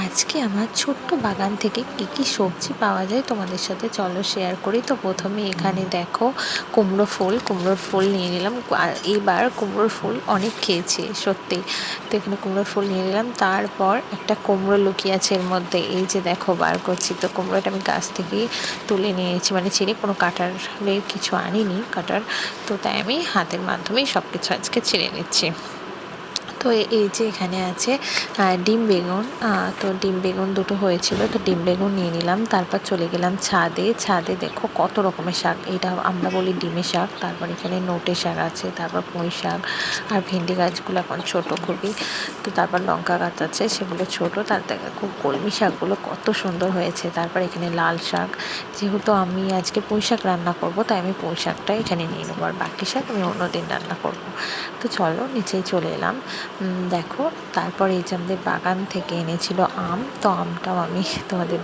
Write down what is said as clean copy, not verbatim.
আজকে আমার ছোট্ট বাগান থেকে কি সবজি পাওয়া যায় তোমাদের সাথে চলো শেয়ার করি। তো প্রথমে এখানে দেখো কুমড়োর ফুল নিয়ে নিলাম। আর এবার কুমড়োর ফুল অনেক খেয়েছি সত্যি। তো এখানে কুমড়োর ফুল নিয়ে নিলাম। তারপর একটা কুমড়ো লুকিয়ে আছে এর মধ্যে, এই যে দেখো বার করছি। তো কুমড়োটা আমি গাছ থেকেই তুলে নিয়েছি, মানে ছিঁড়ে, কোনো কাটারের কিছু আনিনি কাটার। তো তাই আমি হাতের মাধ্যমেই সব কিছু আজকে ছিঁড়ে নিচ্ছি। তো এই যে এখানে আছে ডিম বেগুন। তো ডিম বেগুন দুটো হয়েছিল, তো ডিম বেগুন নিয়ে নিলাম। তারপর চলে গেলাম ছাদে। ছাদে দেখো কত রকমের শাক, এটা আমরা বলি ডিমের শাক। তারপর এখানে নোটে শাক আছে, তারপর পুঁই শাক, আর ভেন্ডি গাছগুলো এখন ছোট খুবই। তো তারপর লঙ্কা গাছ আছে, সেগুলো ছোট। তার থেকে খুব কলমি শাকগুলো কত সুন্দর হয়েছে। তারপর এখানে লাল শাক, যেহেতু আমি আজকে পুঁই শাক রান্না করব তাই আমি পুঁই শাকটা এখানে নিয়ে নেবো, আর বাকি শাক আমি অন্যদিন রান্না করব। তো চলো নিচেই চলে এলাম। দেখো, তারপর এই যে আমাদের বাগান থেকে এনেছিল আম, তো আমটাও আমি তোমাদের